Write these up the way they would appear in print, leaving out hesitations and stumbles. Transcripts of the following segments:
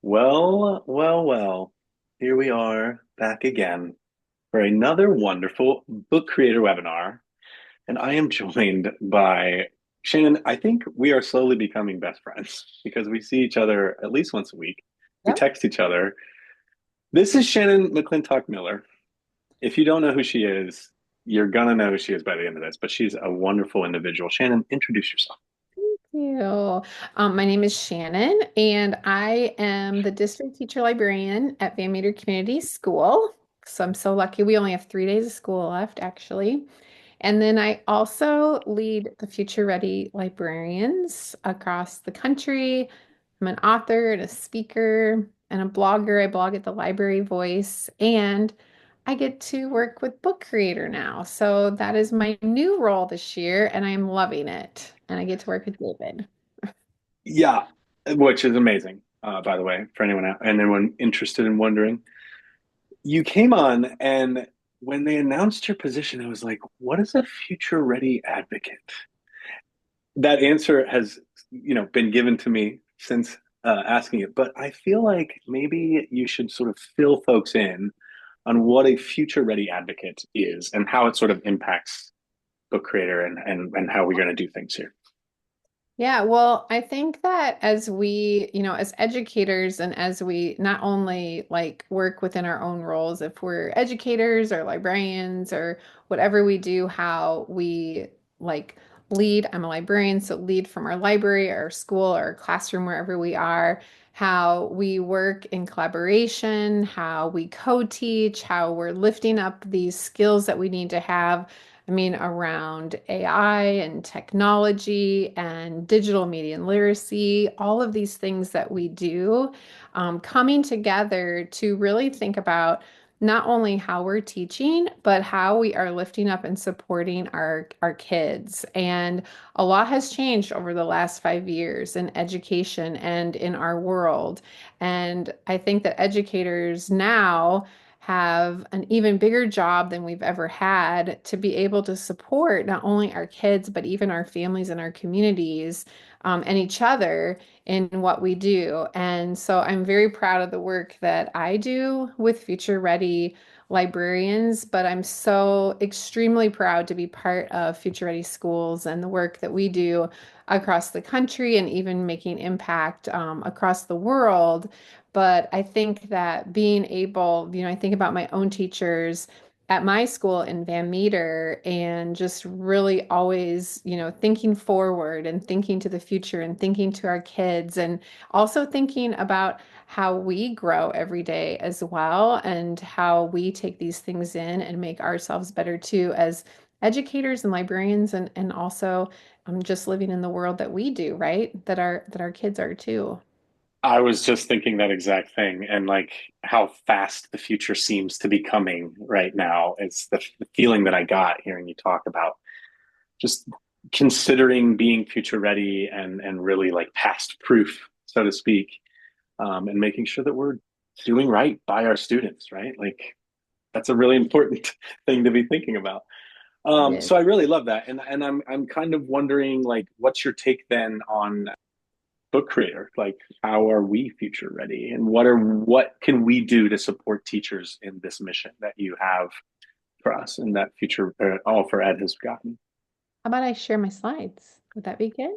Well, well, well. Here we are back again for another wonderful book creator webinar. And I am joined by Shannon. I think we are slowly becoming best friends because we see each other at least once a week. We Yep. text each other. This is Shannon McClintock Miller. If you don't know who she is, you're gonna know who she is by the end of this, but she's a wonderful individual. Shannon, introduce yourself. Thank you. My name is Shannon, and I am the district teacher librarian at Van Meter Community School. So I'm so lucky. We only have 3 days of school left, actually. And then I also lead the Future Ready librarians across the country. I'm an author and a speaker and a blogger. I blog at the Library Voice, and I get to work with Book Creator now. So that is my new role this year, and I am loving it. And I get to work with David. Yeah, which is amazing, by the way, for anyone interested in wondering. You came on, and when they announced your position, I was like, what is a future ready advocate? That answer has, been given to me since asking it, but I feel like maybe you should sort of fill folks in on what a future ready advocate is and how it sort of impacts book creator and how we're going to do things here. Yeah, well, I think that as we, as educators and as we not only like work within our own roles, if we're educators or librarians or whatever we do, how we like lead, I'm a librarian, so lead from our library, our school, or classroom, wherever we are, how we work in collaboration, how we co-teach, how we're lifting up these skills that we need to have. I mean, around AI and technology and digital media and literacy, all of these things that we do, coming together to really think about not only how we're teaching, but how we are lifting up and supporting our kids. And a lot has changed over the last 5 years in education and in our world. And I think that educators now have an even bigger job than we've ever had to be able to support not only our kids, but even our families and our communities, and each other in what we do. And so I'm very proud of the work that I do with Future Ready librarians, but I'm so extremely proud to be part of Future Ready Schools and the work that we do across the country and even making impact across the world. But I think that being able, I think about my own teachers at my school in Van Meter and just really always, thinking forward and thinking to the future and thinking to our kids and also thinking about how we grow every day as well and how we take these things in and make ourselves better too as educators and librarians and also just living in the world that we do, right? That our kids are too. I was just thinking that exact thing, and like how fast the future seems to be coming right now. It's the feeling that I got hearing you talk about just considering being future ready and really like past proof, so to speak, and making sure that we're doing right by our students, right? Like that's a really important thing to be thinking about. It is. So I really love that, and I'm kind of wondering like, what's your take then on book creator? Like, how are we future ready, and what can we do to support teachers in this mission that you have for us, and that future all for ed has gotten? How about I share my slides? Would that be good?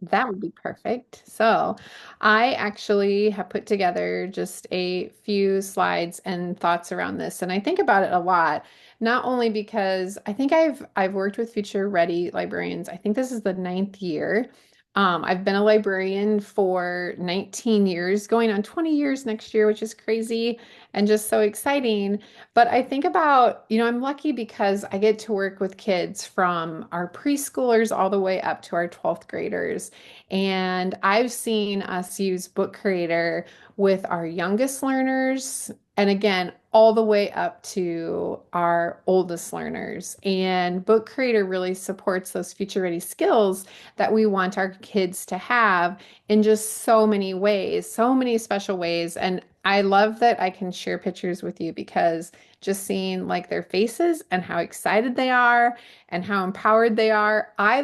That would be perfect. So, I actually have put together just a few slides and thoughts around this, and I think about it a lot, not only because I think I've worked with Future Ready librarians. I think this is the ninth year. I've been a librarian for 19 years, going on 20 years next year, which is crazy and just so exciting. But I think about, I'm lucky because I get to work with kids from our preschoolers all the way up to our 12th graders. And I've seen us use Book Creator with our youngest learners, and again, all the way up to our oldest learners. And Book Creator really supports those future ready skills that we want our kids to have in just so many ways, so many special ways. And I love that I can share pictures with you because just seeing like their faces and how excited they are and how empowered they are. I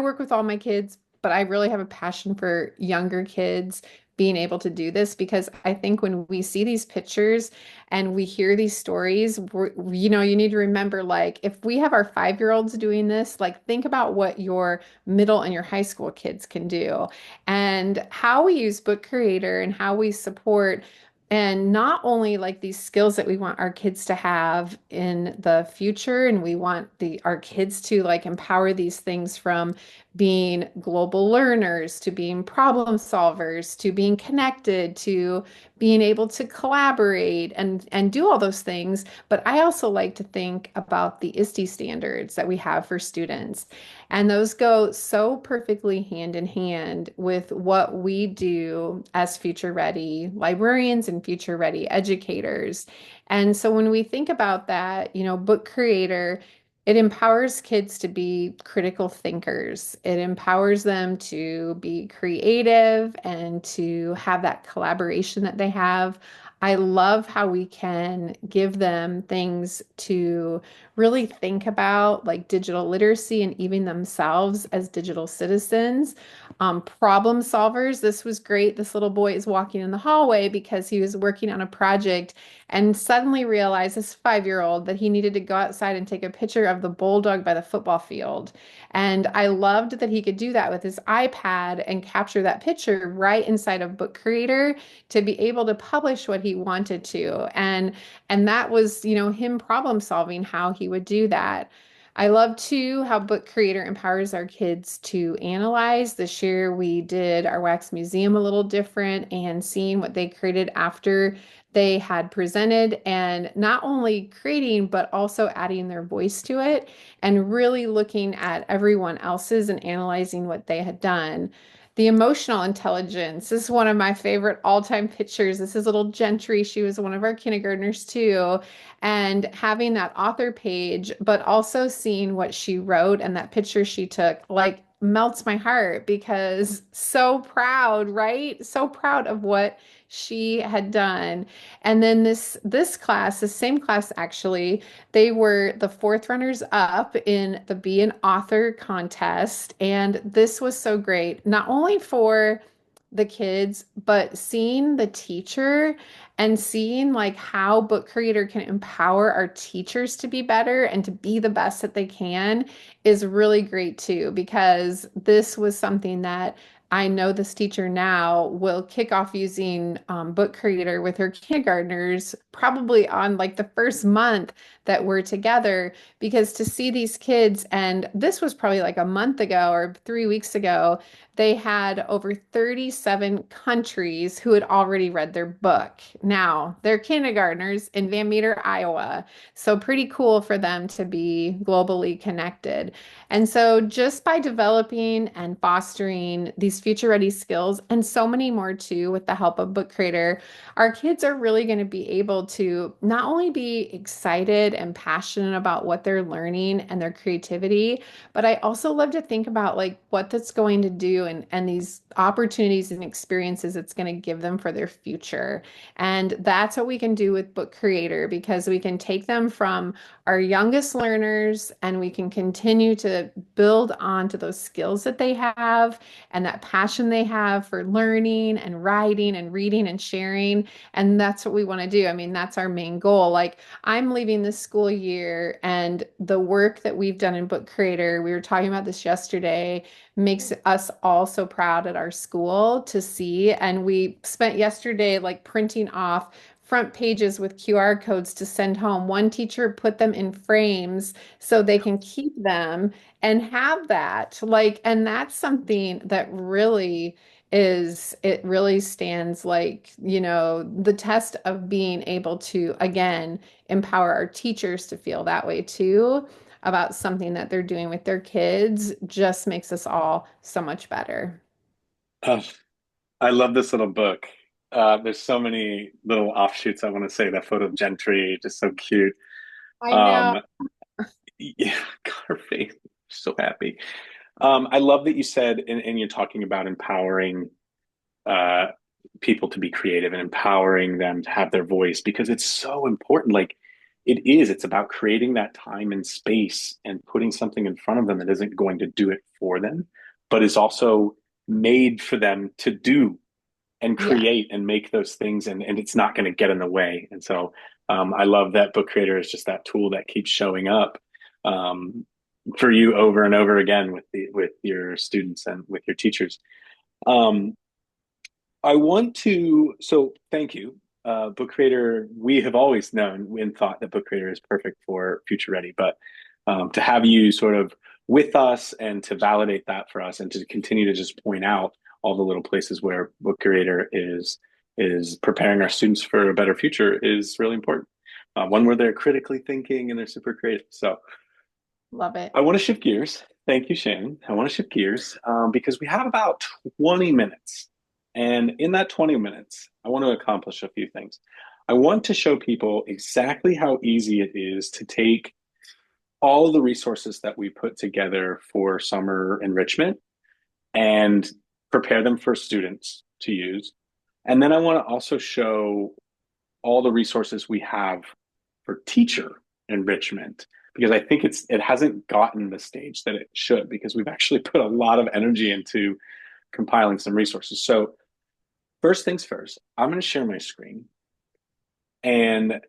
work with all my kids, but I really have a passion for younger kids being able to do this because I think when we see these pictures and we hear these stories, you need to remember like if we have our 5-year-olds doing this, like think about what your middle and your high school kids can do and how we use Book Creator and how we support and not only like these skills that we want our kids to have in the future, and we want our kids to like empower these things from being global learners to being problem solvers to being connected to being able to collaborate and do all those things. But I also like to think about the ISTE standards that we have for students. And those go so perfectly hand in hand with what we do as future ready librarians and future ready educators. And so when we think about that, Book Creator, it empowers kids to be critical thinkers. It empowers them to be creative and to have that collaboration that they have. I love how we can give them things to really think about, like digital literacy and even themselves as digital citizens. Problem solvers. This was great. This little boy is walking in the hallway because he was working on a project and suddenly realized, this 5-year-old, that he needed to go outside and take a picture of the bulldog by the football field. And I loved that he could do that with his iPad and capture that picture right inside of Book Creator to be able to publish what he wanted to. And that was, him problem solving how he would do that. I love too how Book Creator empowers our kids to analyze. This year we did our wax museum a little different and seeing what they created after they had presented and not only creating but also adding their voice to it and really looking at everyone else's and analyzing what they had done. The emotional intelligence. This is one of my favorite all-time pictures. This is little Gentry. She was one of our kindergartners too. And having that author page, but also seeing what she wrote and that picture she took, like melts my heart because so proud, right? So proud of what she had done. And then this class, the same class actually, they were the fourth runners up in the Be an Author contest. And this was so great, not only for the kids, but seeing the teacher and seeing like how Book Creator can empower our teachers to be better and to be the best that they can is really great too, because this was something that I know this teacher now will kick off using Book Creator with her kindergartners probably on like the first month that we're together because to see these kids, and this was probably like a month ago or 3 weeks ago, they had over 37 countries who had already read their book. Now, they're kindergartners in Van Meter, Iowa. So pretty cool for them to be globally connected. And so just by developing and fostering these future ready skills and so many more too with the help of Book Creator, our kids are really going to be able to not only be excited and passionate about what they're learning and their creativity, but I also love to think about like what that's going to do and these opportunities and experiences it's going to give them for their future. And that's what we can do with Book Creator because we can take them from our youngest learners and we can continue to build on to those skills that they have and that passion they have for learning and writing and reading and sharing. And that's what we want to do. I mean, that's our main goal. Like I'm leaving this school year and the work that we've done in Book Creator, we were talking about this yesterday, makes us all so proud at our school to see. And we spent yesterday like printing off front pages with QR codes to send home. One teacher put them in frames so they can keep them and have that. Like, and that's something that really it really stands like, the test of being able to, again, empower our teachers to feel that way too about something that they're doing with their kids just makes us all so much better. Oh, I love this little book. There's so many little offshoots I want to say. That photo of Gentry, just so cute. I know. Um, yeah, her face, so happy. I love that you said, and you're talking about empowering uh, people to be creative and empowering them to have their voice because it's so important. Like it's about creating that time and space and putting something in front of them that isn't going to do it for them, but is also made for them to do. and Yeah. create and make those things, and it's not going to get in the way. And so I love that Book Creator is just that tool that keeps showing up um, for you over and over again with your students and with your teachers. Um, I want to, so thank you. Book Creator, we have always known and thought that Book Creator is perfect for Future Ready, but to have you sort of with us and to validate that for us and to continue to just point out all the little places where Book Creator is preparing our students for a better future is really important. One where they're critically thinking and they're super creative. So Love it. I want to shift gears. Thank you, Shannon. I want to shift gears because we have about 20 minutes. And in that 20 minutes, I want to accomplish a few things. I want to show people exactly how easy it is to take all of the resources that we put together for summer enrichment and prepare them for students to use. And then I want to also show all the resources we have for teacher enrichment because I think it hasn't gotten the stage that it should because we've actually put a lot of energy into compiling some resources. So first things first, I'm going to share my screen. And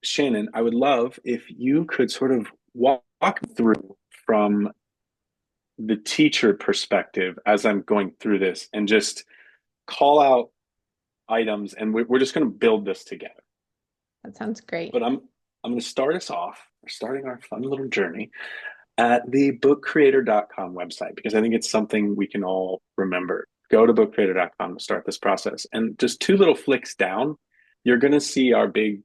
Shannon, I would love if you could sort of walk through from the teacher perspective as I'm going through this and just call out items and we're just going to build this together. That sounds great. But I'm going to start us off. We're starting our fun little journey at the bookcreator.com website because I think it's something we can all remember. Go to bookcreator.com to start this process. And just two little flicks down, you're going to see our big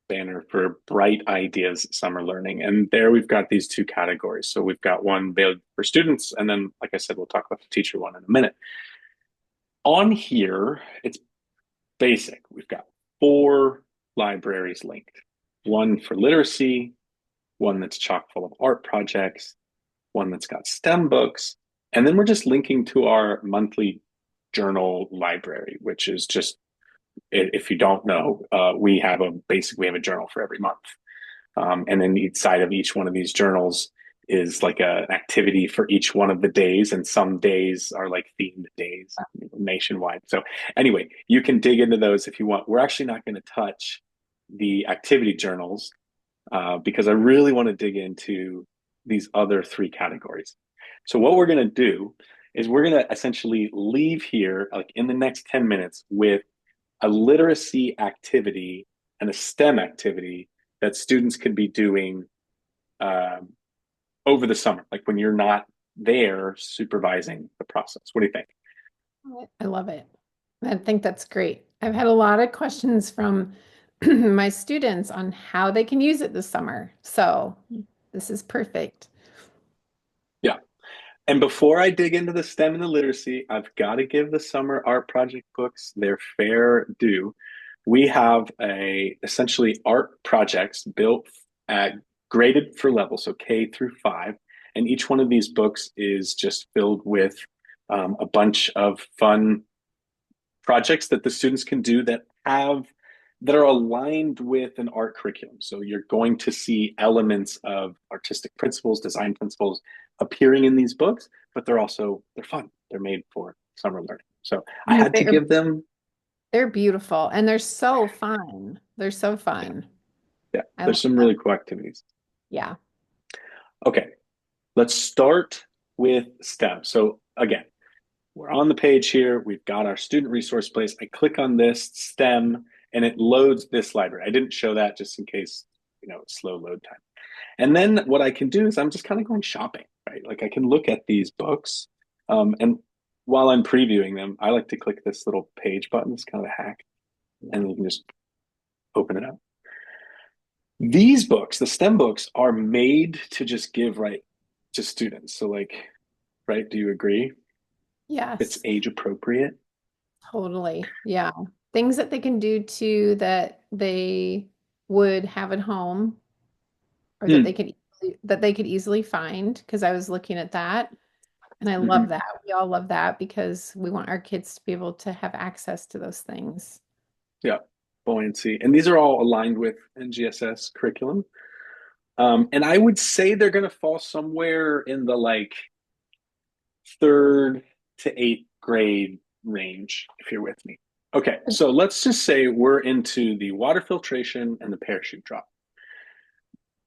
banner for Bright Ideas Summer Learning. And there we've got these two categories. So we've got one built for students. And then, like I said, we'll talk about the teacher one in a minute. On here, it's basic. We've got four libraries linked, one for literacy, one that's chock full of art projects, one that's got STEM books, and then we're just linking to our monthly journal library, which is just, if you don't know, we have a journal for every month. And then each side of each one of these journals is like an activity for each one of the days, and some days are like themed days nationwide. So anyway, you can dig into those if you want. We're actually not going to touch the activity journals because I really want to dig into these other three categories. So what we're going to do is we're going to essentially leave here like in the next 10 minutes with a literacy activity and a STEM activity that students could be doing um, over the summer, like when you're not there supervising the process. What do you think? I love it. I think that's great. I've had a lot of questions from my students on how they can use it this summer. So this is perfect. Yeah. And before I dig into the STEM and the literacy, I've got to give the summer art project books their fair due. We have a essentially art projects built at graded for level, so K through 5, and each one of these books is just filled with a bunch of fun projects that the students can do that are aligned with an art curriculum. So you're going to see elements of artistic principles, design principles appearing in these books, but they're fun. They're made for summer learning. So I And had to give them, they're beautiful and they're so fun. They're so yeah, fun. yeah. I There's love some them. really cool activities. Yeah. Okay, let's start with STEM. So again, we're on the page here. We've got our student resource place. I click on this STEM and it loads this library. I didn't show that just in case, slow load time. And then what I can do is I'm just kind of going shopping, right? Like I can look at these books. And while I'm previewing them, I like to click this little page button. It's kind of a hack. Yeah. And you can just open it up. These books, the STEM books, are made to just give right to students. So like, right, do you agree? It's Yes, age appropriate. totally. Yeah. Things that they can do too that they would have at home or Mm, that they could easily find because I was looking at that and I love mhm. that. We all love that because we want our kids to be able to have access to those things. Yeah, buoyancy. And these are all aligned with NGSS curriculum. And I would say they're going to fall somewhere in the like third to eighth grade range, if you're with me. Okay, so let's just say we're into the water filtration and the parachute drop.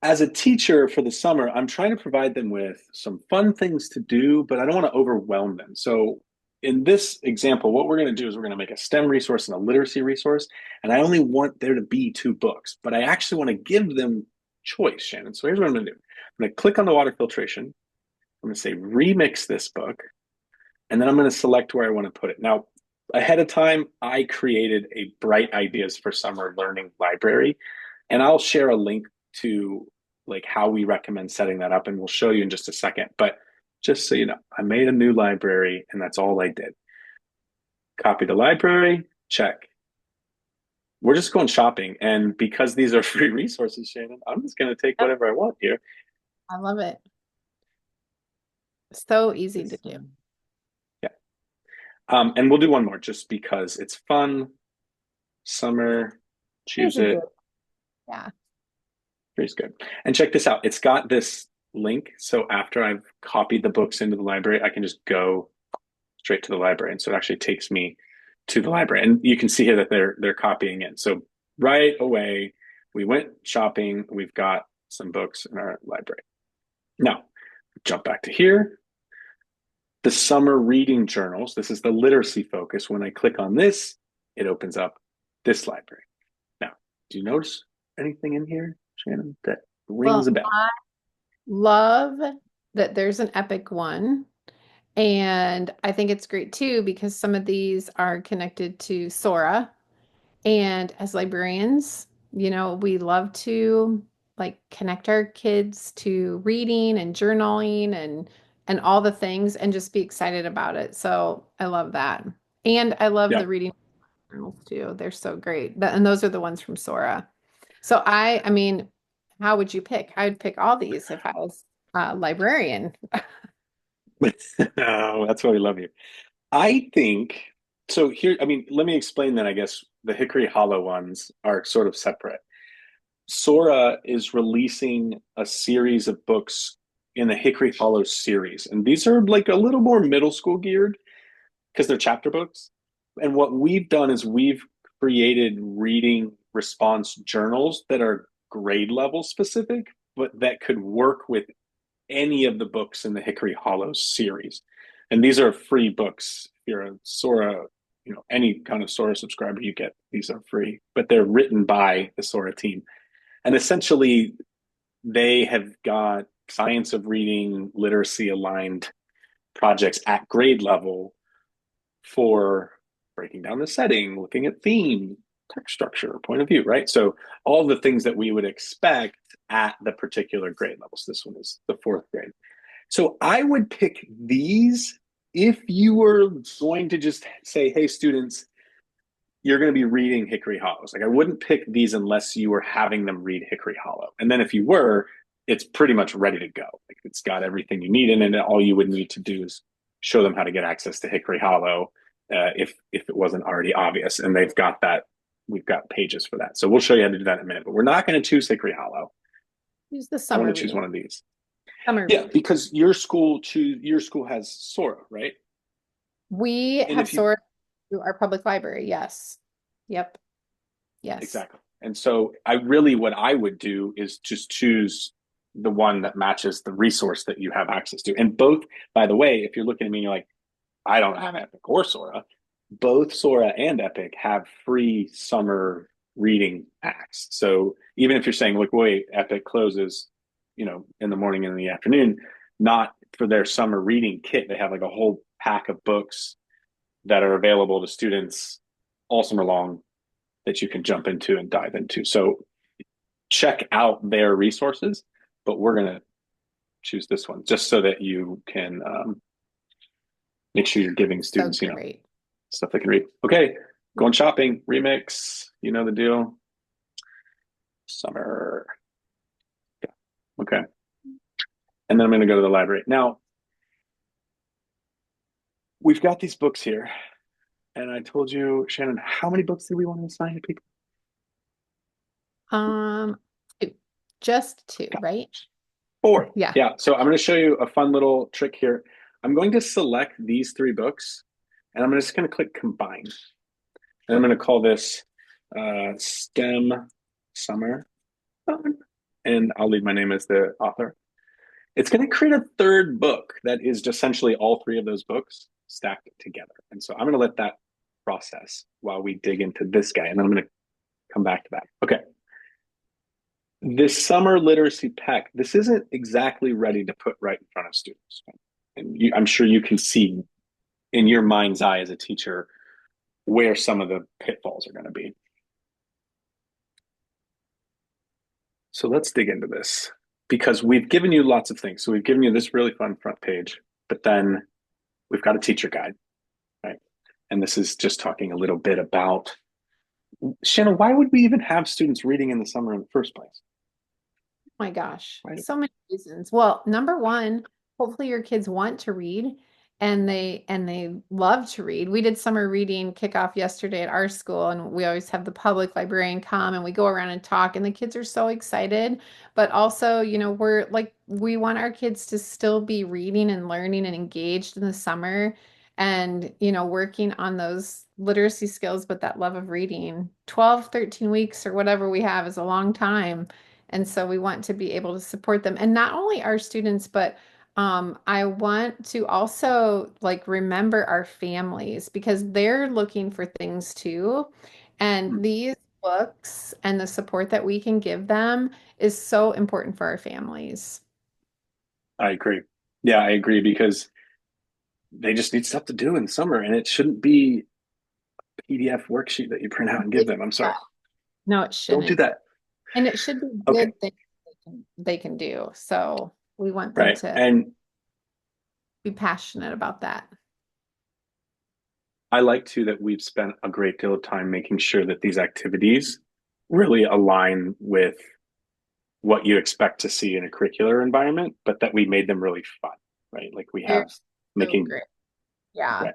As a teacher for the summer, I'm trying to provide them with some fun things to do, but I don't want to overwhelm them. So, in this example, what we're going to do is we're going to make a STEM resource and a literacy resource. And I only want there to be two books, but I actually want to give them choice, Shannon. So, here's what I'm going to do I'm going to click on the water filtration. I'm going to say remix this book, and then I'm going to select where I want to put it. Now, ahead of time, I created a Bright Ideas for Summer Learning library, and I'll share a link to like how we recommend setting that up, and we'll show you in just a second. But just so you know, I made a new library, and that's all I did. Copy the library, check. We're just going shopping, and because these are free resources, Shannon, I'm just going to take Yep, whatever I want here. I love it. So easy to This, do. yeah, and we'll do one more just because it's fun. Summer, Here's choose a good. it. Yeah. Free's good. And check this out. It's got this link. So after I've copied the books into the library, I can just go straight to the library. And so it actually takes me to the library. And you can see here that they're copying in. So right away, we went shopping. We've got some books in our library. Now, jump back to here. The summer reading journals. This is the literacy focus. When I click on this, it opens up this library. Now, do you notice anything in here, Shannon, that rings Well, a bell? I love that there's an epic one. And I think it's great too because some of these are connected to Sora. And as librarians, we love to like connect our kids to reading and journaling and all the things and just be excited about it. So I love that. And I love Yeah. the reading journals too. They're so great. And those are the ones from Sora. So I mean, how would you pick? I would pick all these if I was a librarian. Oh, that's why we love you. I think so. Here, I mean, let me explain that. I guess the Hickory Hollow ones are sort of separate. Sora is releasing a series of books in the Hickory Hollow series, and these are like a little more middle school geared because they're chapter books. And what we've done is we've created reading response journals that are grade level specific, but that could work with any of the books in the Hickory Hollow series. And these are free books. If you're a Sora, any kind of Sora subscriber you get, these are free, but they're written by the Sora team. And essentially, they have got science of reading, literacy aligned projects at grade level for breaking down the setting, looking at theme, text structure, point of view, right? So all the things that we would expect at the particular grade levels. This one is the fourth grade. So I would pick these if you were going to just say, hey, students, you're going to be reading Hickory Hollows. Like I wouldn't pick these unless you were having them read Hickory Hollow. And then if you were, it's pretty much ready to go. Like it's got everything you need in it. And all you would need to do is show them how to get access to Hickory Hollow if it wasn't already obvious. And they've got that. We've got pages for that. So we'll show you how to do that in a minute. But we're not going to choose Hickory Hollow. Use the I want summer to choose reading. one of these. Summer Yeah, reading. because your school has Sora, right? We And have if you soared through our public library. Yes. Yep. Yes. exactly. And so I really what I would do is just choose the one that matches the resource that you have access to. And both, by the way, if you're looking at me and you're like, I don't have Epic or Sora, both Sora and Epic have free summer reading packs. So even if you're saying, look, wait, Epic closes, in the morning and in the afternoon, not for their summer reading kit. They have like a whole pack of books that are available to students all summer long that you can jump into and dive into. So check out their resources, but we're going to choose this one just so that you can make sure you're giving So students, great. stuff they can read. Okay, going shopping, remix, you know the deal. Summer. Yeah. Okay. And then I'm going to go to the library. Now, we've got these books here. And I told you, Shannon, how many books do we want to assign to people? Um, two. Just two, Got right? four. Yeah. Yeah. So I'm going to show you a fun little trick here. I'm going to select these three books and I'm just going to click combine. And I'm going to call this STEM Summer Fun. And I'll leave my name as the author. It's going to create a third book that is essentially all three of those books stacked together. And so I'm going to let that process while we dig into this guy. And then I'm going to come back to that. Okay. This summer literacy pack, this isn't exactly ready to put right in front of students. And I'm sure you can see in your mind's eye as a teacher where some of the pitfalls are going to be. So let's dig into this because we've given you lots of things. So we've given you this really fun front page, but then we've got a teacher guide, right? And this is just talking a little bit about Shannon, why would we even have students reading in the summer in the first place? My gosh, Right. so many reasons. Well, number one, hopefully your kids want to read and they love to read. We did summer reading kickoff yesterday at our school, and we always have the public librarian come and we go around and talk, and the kids are so excited. But also, we're like we want our kids to still be reading and learning and engaged in the summer and working on those literacy skills, but that love of reading. 12, 13 weeks or whatever we have is a long time. And so we want to be able to support them. And not only our students, but I want to also like remember our families because they're looking for things too. And these books and the support that we can give them is so important for our families. I agree. Yeah, I agree because they just need stuff to do in summer and it shouldn't be a PDF worksheet that you print out and give them. I'm sorry. No, it Don't do shouldn't. that. And it should be Okay. good things they can do. So we want them Right. to And be passionate about that. I like too that we've spent a great deal of time making sure that these activities really align with what you expect to see in a curricular environment, but that we made them really fun, right? Like we They're have so making, great. Yeah. right.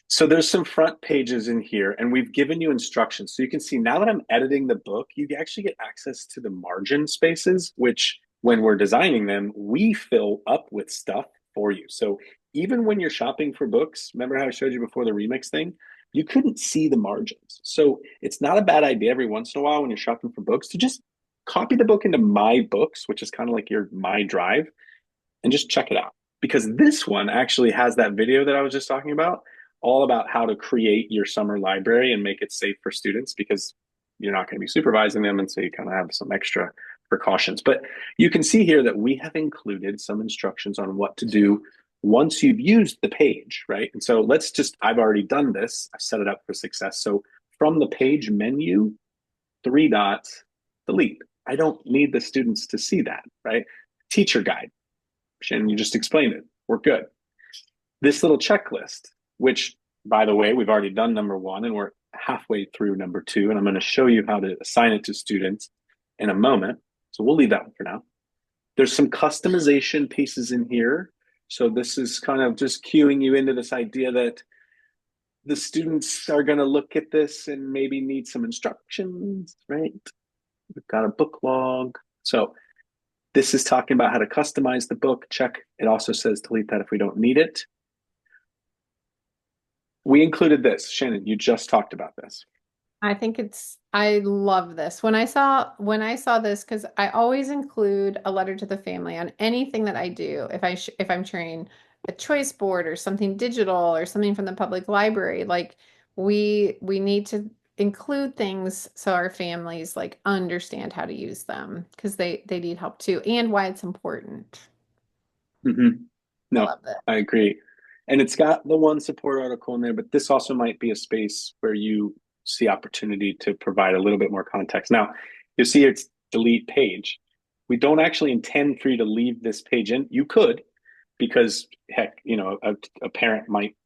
So there's some front pages in here, and we've given you instructions. So you can see now that I'm editing the book, you actually get access to the margin spaces, which when we're designing them, we fill up with stuff for you. So even when you're shopping for books, remember how I showed you before the remix thing? You couldn't see the margins. So it's not a bad idea every once in a while when you're shopping for books to just copy the book into My Books, which is kind of like your My Drive, and just check it out. Because this one actually has that video that I was just talking about, all about how to create your summer library and make it safe for students because you're not going to be supervising them. And so you kind of have some extra precautions. But you can see here that we have included some instructions on what to do once you've used the page, right? And so I've already done this, I've set it up for success. So from the page menu, three dots, delete. I don't need the students to see that, right? Teacher guide. Shannon, you just explained it. We're good. This little checklist, which, by the way, we've already done number one and we're halfway through number two, and I'm going to show you how to assign it to students in a moment. So we'll leave that one for now. There's some customization pieces in here. So this is kind of just cueing you into this idea that the students are going to look at this and maybe need some instructions, right? We've got a book log. So this is talking about how to customize the book. Check. It also says delete that if we don't need it. We included this. Shannon, you just talked about this. I love this. When I saw this, because I always include a letter to the family on anything that I do. If I'm sharing a choice board or something digital or something from the public library, like we need to include things so our families like understand how to use them because they need help too and why it's important. Mm-hmm. I No, love that. I agree. And it's got the one support article in there, but this also might be a space where you see opportunity to provide a little bit more context. Now, you see it's delete page. We don't actually intend for you to leave this page in. You could, because heck, a parent might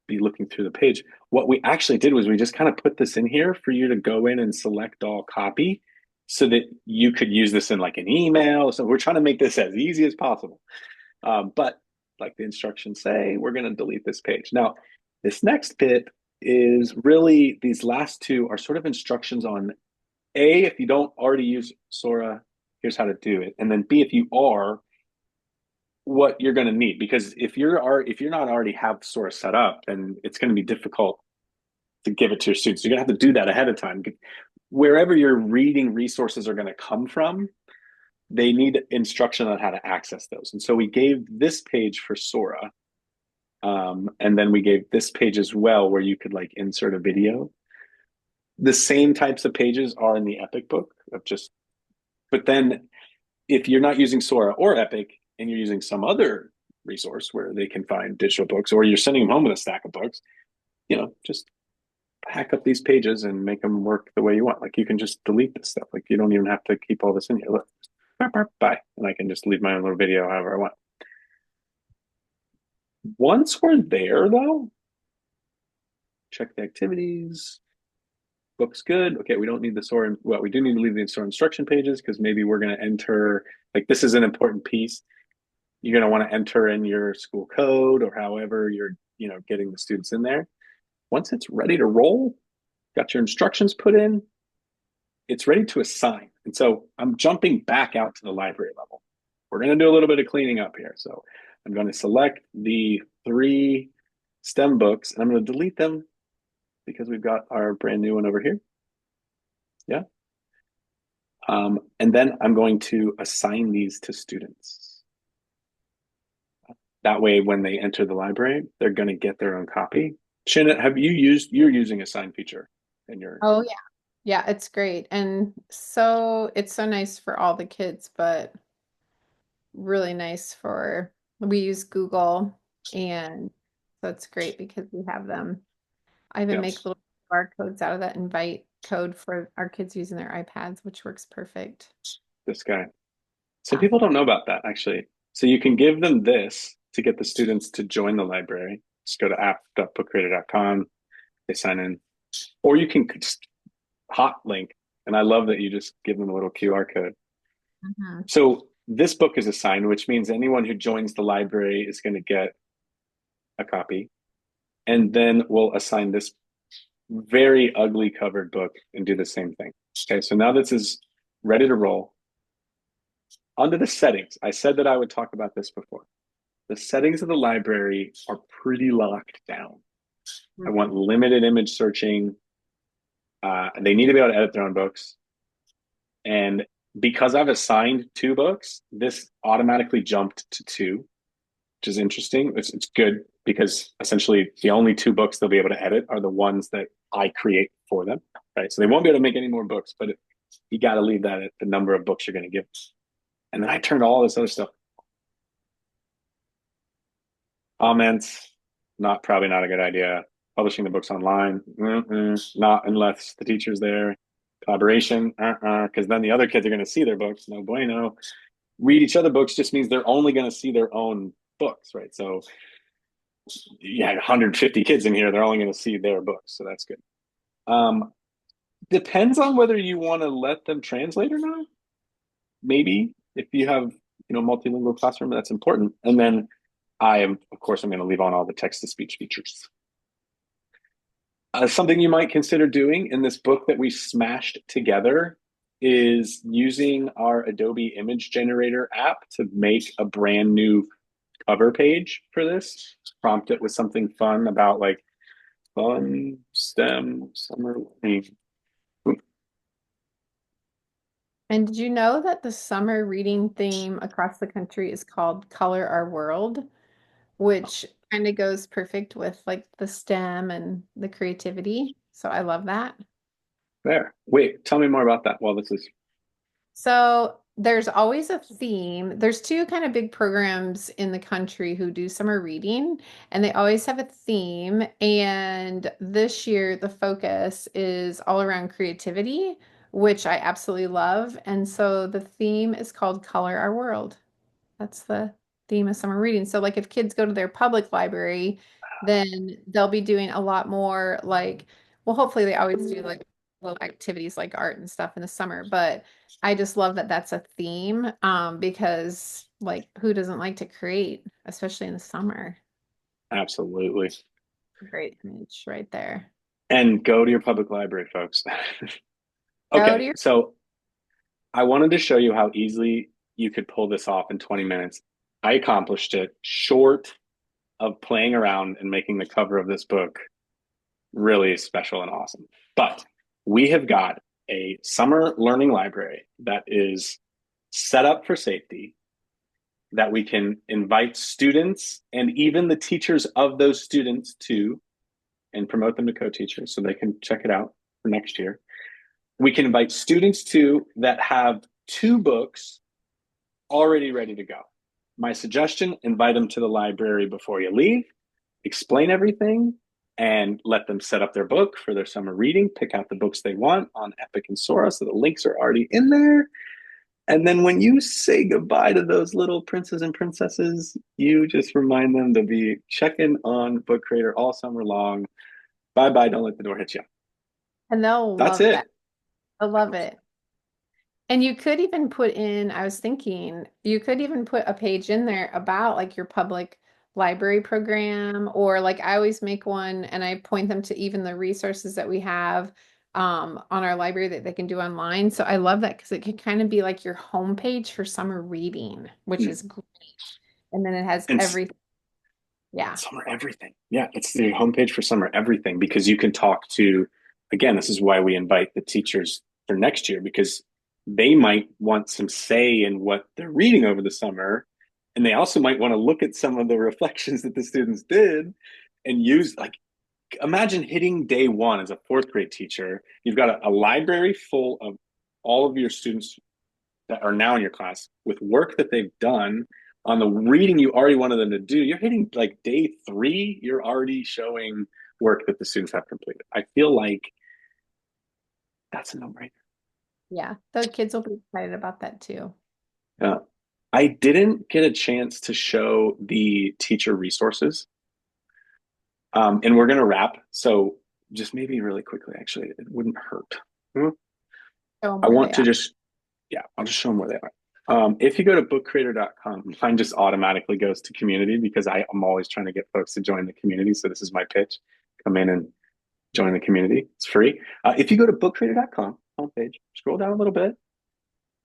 be looking through the page. What we actually did was we just kind of put this in here for you to go in and select all copy so that you could use this in like an email. So we're trying to make this as easy as possible. But like the instructions say, we're going to delete this page. Now, this next bit is really these last two are sort of instructions on A, if you don't already use Sora, here's how to do it. And then B, if you are, what you're going to need. Because if you're not already have Sora set up, then it's going to be difficult to give it to your students. You're gonna have to do that ahead of time. Wherever your reading resources are going to come from, they need instruction on how to access those. And so we gave this page for Sora, and then we gave this page as well, where you could like insert a video. The same types of pages are in the Epic book of just, but then if you're not using Sora or Epic and you're using some other resource where they can find digital books, or you're sending them home with a stack of books, just hack up these pages and make them work the way you want. Like you can just delete this stuff. Like you don't even have to keep all this in here. Look, bye. And I can just leave my own little video however I want. Once we're there though, check the activities. Looks good. Okay, we don't need the Sora. Well, we do need to leave the Sora instruction pages because maybe we're going to enter, like this is an important piece. You're going to want to enter in your school code or however you're, getting the students in there. Once it's ready to roll, got your instructions put in, it's ready to assign. And so I'm jumping back out to the library level. We're going to do a little bit of cleaning up here. So I'm going to select the 3 STEM books and I'm going to delete them because we've got our brand new one over here. Yeah. And then I'm going to assign these to students. That way, when they enter the library, they're going to get their own copy. Shannon, you're using assign feature in your. Oh yeah. Yeah, it's great. And so it's so nice for all the kids, but really nice for we use Google and so it's great because we have them. I even make Yes, little barcodes out of that invite code for our kids using their iPads, which works perfect. this guy. Some Yeah. people don't know about that actually. So you can give them this to get the students to join the library. Just go to app.bookcreator.com, they sign in, or you can just hot link. And I love that you just give them a little QR code. Mhm. So this book is assigned, which means anyone who joins the library is going to get a copy. And then we'll assign this very ugly covered book and do the same thing. Okay, so now this is ready to roll. Under the settings, I said that I would talk about this before. The settings of the library are pretty locked down. I want limited image searching. They need to be able to edit their own books. And because I've assigned 2 books, this automatically jumped to 2, which is interesting. It's good because essentially the only 2 books they'll be able to edit are the ones that I create for them, right? So they won't be able to make any more books, but you got to leave that at the number of books you're going to give. And then I turned all this other stuff. Comments, probably not a good idea. Publishing the books online, not unless the teacher's there. Collaboration, because then the other kids are going to see their books. No bueno. Read each other books just means they're only going to see their own books, right? So you had 150 kids in here, they're only going to see their books, so that's good. Depends on whether you want to let them translate or not. Maybe if you have multilingual classroom, that's important. And then of course, I'm going to leave on all the text to speech features. Something you might consider doing in this book that we smashed together is using our Adobe Image Generator app to make a brand new cover page for this. Prompt it with something fun about like fun STEM summer. And did you know that the summer reading theme across the country is called Color Our World, which kind of goes perfect with like the STEM and the creativity. So I love that. There. Wait, tell me more about that while this is. So there's always a theme. There's 2 kind of big programs in the country who do summer reading, and they always have a theme. And this year, the focus is all around creativity, which I absolutely love. And so the theme is called Color Our World. That's the theme of summer reading. So, like, if kids go to their public library, then they'll be doing a lot more like, well, hopefully they always do like little activities like art and stuff in the summer. But I just love that that's a theme because, like, who doesn't like to create, especially in the summer? Absolutely. Great image right there. And go to your public library, folks. Go to Okay, your so I wanted to show you how easily you could pull this off in 20 minutes. I accomplished it short of playing around and making the cover of this book really special and awesome. But we have got a summer learning library that is set up for safety, that we can invite students and even the teachers of those students to and promote them to co-teachers so they can check it out for next year. We can invite students to that have two books already ready to go. My suggestion, invite them to the library before you leave, explain everything, and let them set up their book for their summer reading, pick out the books they want on Epic and Sora so the links are already in there. And then when you say goodbye to those little princes and princesses, you just remind them to be checking on Book Creator all summer long. Bye bye, don't let the door hit you. And they'll That's love that. it. I I love hope so. it. And you could even put in, I was thinking, you could even put a page in there about like your public library program, or like I always make one and I point them to even the resources that we have on our library that they can do online. So I love that because it can kind of be like your homepage for summer reading, which Mm. is great. And then it has And everything. Yeah. summer everything. Yeah, it's the homepage for summer everything because you can talk to, again, this is why we invite the teachers for next year because they might want some say in what they're reading over the summer. And they also might want to look at some of the reflections that the students did and use, like, imagine hitting day one as a fourth grade teacher. You've got a library full of all of your students that are now in your class with work that they've done on the reading you already wanted them to do. You're hitting like day three, you're already showing work that the students have completed. I feel like that's a no-brainer. Yeah. The kids will be excited about that too. uh, I didn't get a chance to show the teacher resources, and we're going to wrap, so just maybe really quickly, actually it wouldn't hurt. Show them I where want they to are. just, yeah, I'll just show them where they are. If you go to bookcreator.com, mine just automatically goes to community because I'm always trying to get folks to join the community. So this is my pitch. Come in and join the community. It's free. If you go to bookcreator.com homepage, scroll down a little bit.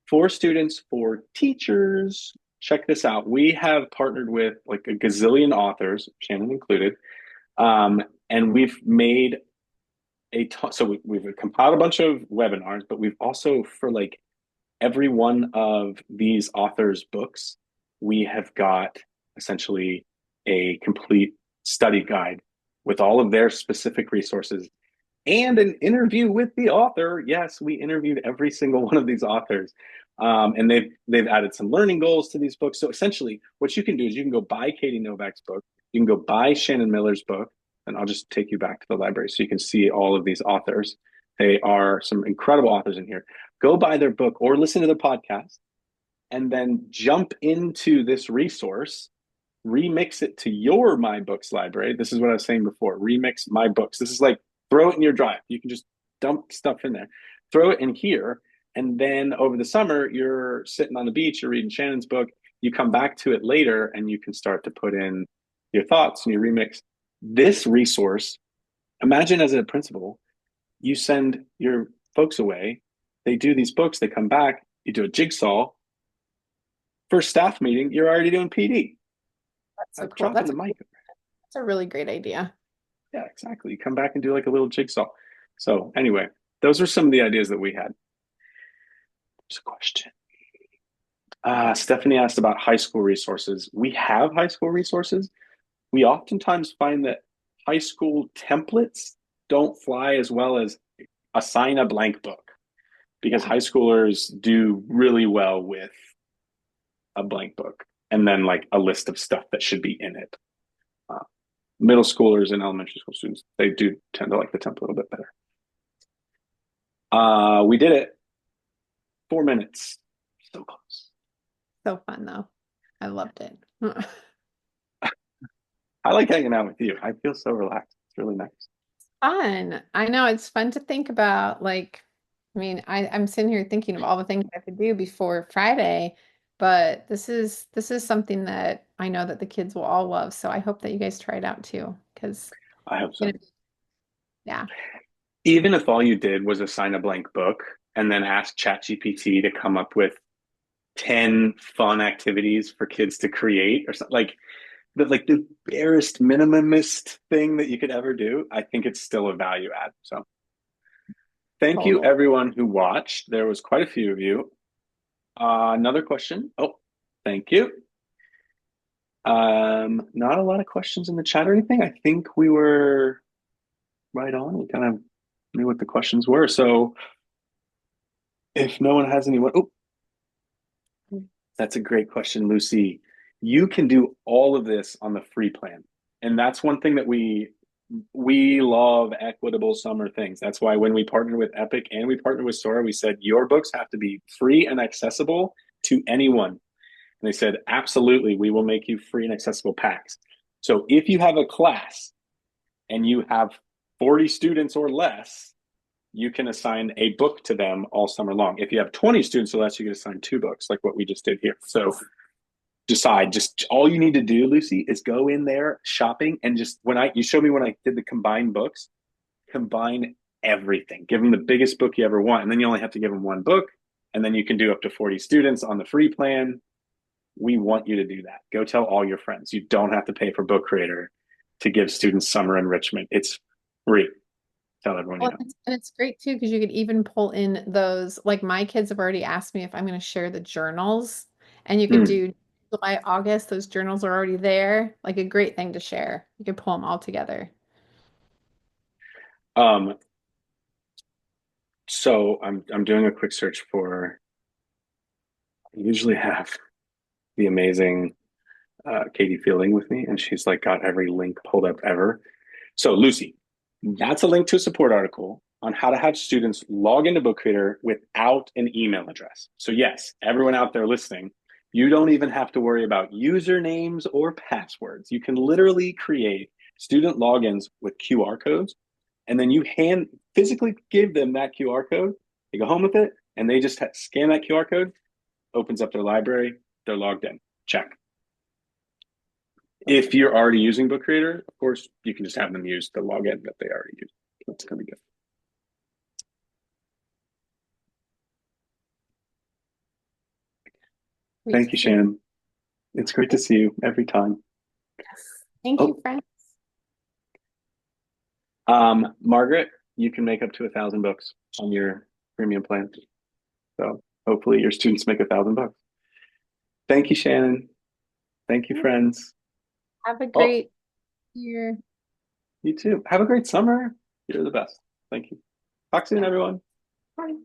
For students, for teachers, check this out. We have partnered with like a gazillion authors, Shannon included, and we've made a ton. So we've compiled a bunch of webinars, but we've also for like every one of these authors' books, we have got essentially a complete study guide with all of their specific resources and an interview with the author. Yes, we interviewed every single one of these authors, and they've added some learning goals to these books. So essentially, what you can do is you can go buy Katie Novak's book, you can go buy Shannon Miller's book, and I'll just take you back to the library so you can see all of these authors. They are some incredible authors in here. Go buy their book or listen to the podcast, and then jump into this resource, remix it to your My Books library. This is what I was saying before. Remix My Books. This is like throw it in your drive. You can just dump stuff in there, throw it in here, and then over the summer you're sitting on the beach, you're reading Shannon's book. You come back to it later, and you can start to put in your thoughts and you remix this resource. Imagine as a principal, you send your folks away, they do these books, they come back, you do a jigsaw. First staff meeting, you're already doing PD. That's so I'm cool. dropping the mic. That's a really great idea. Yeah, exactly. You come back and do like a little jigsaw. So anyway, those are some of the ideas that we had. There's a question. Stephanie asked about high school resources. We have high school resources. We oftentimes find that high school templates don't fly as well as assign a blank book because Yeah. high schoolers do really well with a blank book and then like a list of stuff that should be in it. Uh, Middle schoolers and elementary school students, they do tend to like the template a little bit better. We did it. 4 minutes. So close. So fun though. I loved it. I like hanging out with you. I feel so relaxed. It's really nice. Fun. I know it's fun to think about. Like, I mean, I'm sitting here thinking of all the things I have to do before Friday, but this is something that I know that the kids will all love. So I hope that you guys try it out too, because I hope you so. know, yeah, Even if all you did was assign a blank book and then ask ChatGPT to come up with 10 fun activities for kids to create or something, like the barest minimumist thing that you could ever do, I think it's still a value add. So thank you Total. everyone who watched. There was quite a few of you. Another question. Oh, thank you. Not a lot of questions in the chat or anything. I think we were right on. We kind of knew what the questions were. So if no one has anyone, oh, that's a great question, Lucy. You can do all of this on the free plan. And that's one thing that we love equitable summer things. That's why when we partnered with Epic and we partnered with Sora, we said your books have to be free and accessible to anyone. And they said, absolutely, we will make you free and accessible packs. So if you have a class and you have 40 students or less, you can assign a book to them all summer long. If you have 20 students or less, you can assign 2 books, like what we just did here. So decide. Just all you need to do, Lucy, is go in there shopping and just you showed me when I did the combined books, combine everything. Give them the biggest book you ever want, and then you only have to give them one book, and then you can do up to 40 students on the free plan. We want you to do that. Go tell all your friends. You don't have to pay for Book Creator to give students summer enrichment. It's free. Tell everyone you Well, know. it's great too because you could even pull in those. Like my kids have already asked me if I'm going to share the journals, and you could Mm. do July, August. Those journals are already there. Like a great thing to share. You could pull them all together. Um, so I'm doing a quick search for. I usually have the amazing Katie Fielding with me, and she's like got every link pulled up ever. So, Lucy, that's a link to a support article on how to have students log into Book Creator without an email address. So, yes, everyone out there listening, you don't even have to worry about usernames or passwords. You can literally create student logins with QR codes, and then you physically give them that QR code. They go home with it, and they just scan that QR code, opens up their library, they're logged in. Check. If you're already using Book Creator, of course, you can just have them use the login that they already use. That's going to be good. Great to Thank you, see. Shannon. It's great to see you every time. Yes. Thank you, Oh, friends. Margaret, you can make up to 1,000 books on your premium plan. So hopefully your students make 1,000 bucks. Thank you, Shannon. Thank you, friends. Have a Oh, great year. you too. Have a great summer. You're the best. Thank you. Talk soon, Yeah. everyone. Bye.